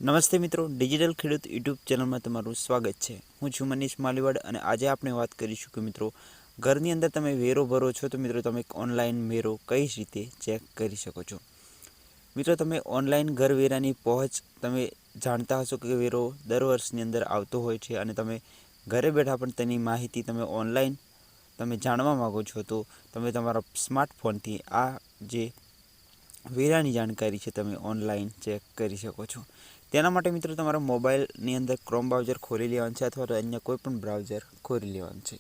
નમસ્તે મિત્રો, ડિજિટલ ખેડૂત યુટ્યુબ ચેનલમાં તમારું સ્વાગત છે। હું છું મનીષ માલીવાડ અને આજે આપણે વાત કરીશું કે મિત્રો ઘરની અંદર તમે વેરો ભરો છો તો મિત્રો તમે ઓનલાઈન વેરો કઈ રીતે ચેક કરી શકો છો। મિત્રો તમે ઓનલાઈન ઘર વેરાની પહોંચ તમે જાણતા હશો કે વેરો દર વર્ષની અંદર આવતો હોય છે અને તમે ઘરે બેઠા પણ તેની માહિતી તમે ઓનલાઈન તમે જાણવા માગો છો તો તમે તમારા સ્માર્ટફોનથી આ જે વેરાની જાણકારી છે તમે ઓનલાઈન ચેક કરી શકો છો। તેના માટે મિત્રો તમારા મોબાઈલની અંદર ક્રોમ બ્રાઉઝર ખોલી લેવાનું છે અથવા તો અન્ય કોઈ પણ બ્રાઉઝર ખોલી લેવાનું છે।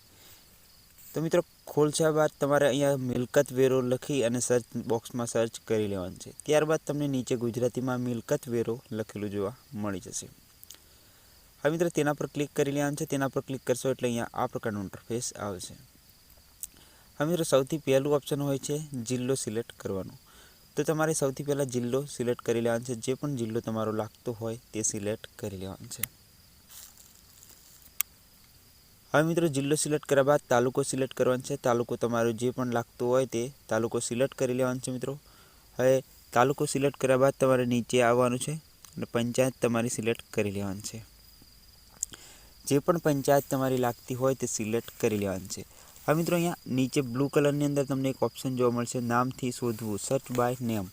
તો મિત્રો ખોલશા બાદ તમારે અહીંયા મિલકત વેરો લખી અને સર્ચ બોક્સમાં સર્ચ કરી લેવાનું છે। ત્યારબાદ તમને નીચે ગુજરાતીમાં મિલકત વેરો લખેલું જોવા મળી જશે। હવે મિત્રો તેના પર ક્લિક કરી લેવાનું છે। તેના પર ક્લિક કરશો એટલે અહીંયા આ પ્રકારનું ઇન્ટરફેસ આવશે। હવે મિત્રો સૌથી પહેલું ઓપ્શન હોય છે જિલ્લો સિલેક્ટ કરવાનું। તો તમારે સૌથી પહેલાં જિલ્લો સિલેક્ટ કરી લેવાનો છે। જે પણ જિલ્લો તમારો લાગતો હોય તે સિલેક્ટ કરી લેવાનો છે। હવે મિત્રો જિલ્લો સિલેક્ટ કર્યા બાદ તાલુકો સિલેક્ટ કરવાનો છે। તાલુકો તમારો જે પણ લાગતો હોય તે તાલુકો સિલેક્ટ કરી લેવાનો છે મિત્રો। હવે તાલુકો સિલેક્ટ કર્યા બાદ તમારે નીચે આવવાનું છે અને પંચાયત તમારી સિલેક્ટ કરી લેવાની છે। જે પણ પંચાયત તમારી લાગતી હોય તે સિલેક્ટ કરી લેવાની છે। હવે મિત્રો અહીંયા નીચે બ્લુ કલરની અંદર તમને એક ઓપ્શન જોવા મળશે નામથી શોધવું, સર્ચ બાય નેમ।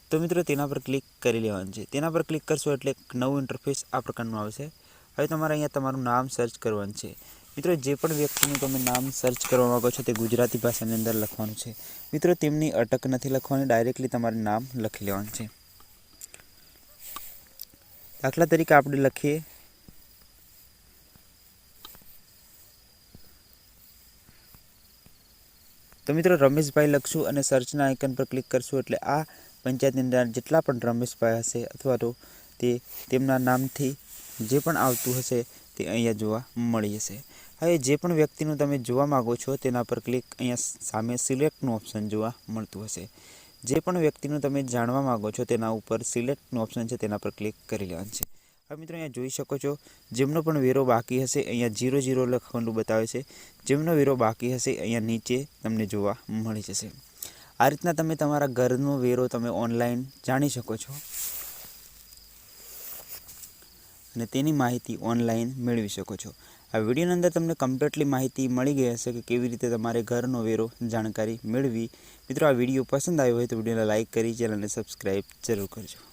તો મિત્રો તેના પર ક્લિક કરી લેવાનું છે। તેના પર ક્લિક કરશો એટલે નવું ઇન્ટરફેસ આ પ્રકારનું આવશે। હવે તમારે અહીંયા તમારું નામ સર્ચ કરવાનું છે। મિત્રો જે પણ વ્યક્તિનું તમે નામ સર્ચ કરવા માગો છો તે ગુજરાતી ભાષાની અંદર લખવાનું છે। મિત્રો તેમની અટક નથી લખવાની, ડાયરેક્ટલી તમારે નામ લખી લેવાનું છે। દાખલા તરીકે આપણે લખીએ તો મિત્રો રમેશભાઈ લખશું અને સર્ચના આઇકન પર ક્લિક કરશું એટલે આ પંચાયતની અંદર જેટલા પણ રમેશભાઈ હશે અથવા તો તેમના નામથી જે પણ આવતું હશે તે અહીંયા જોવા મળી જશે। હવે જે પણ વ્યક્તિનું તમે જોવા માગો છો તેના પર ક્લિક અહીંયા સામે સિલેક્ટનું ઓપ્શન જોવા મળતું હશે। જે પણ વ્યક્તિનું તમે જાણવા માગો છો તેના ઉપર સિલેક્ટનું ઓપ્શન છે તેના પર ક્લિક કરી લેવાનું છે। હવે મિત્રો અહીંયા જોઈ શકો છો જેમનો પણ વેરો બાકી હશે અહીંયા 00 લખવાનું બતાવે છે। જેમનો વેરો બાકી હશે અહીંયા નીચે તમને જોવા મળી જશે। આ રીતના તમે તમારા ઘરનો વેરો તમે ઓનલાઈન જાણી શકો છો અને તેની માહિતી ઓનલાઈન મેળવી શકો છો। આ વિડીયોની અંદર તમને કમ્પ્લીટલી માહિતી મળી ગઈ હશે કે કેવી રીતે તમારે ઘરનો વેરો જાણકારી મેળવી। મિત્રો આ વિડીયો પસંદ આવ્યો હોય તો વિડીયોને લાઇક કરી ચેનલને સબસ્ક્રાઈબ જરૂર કરજો।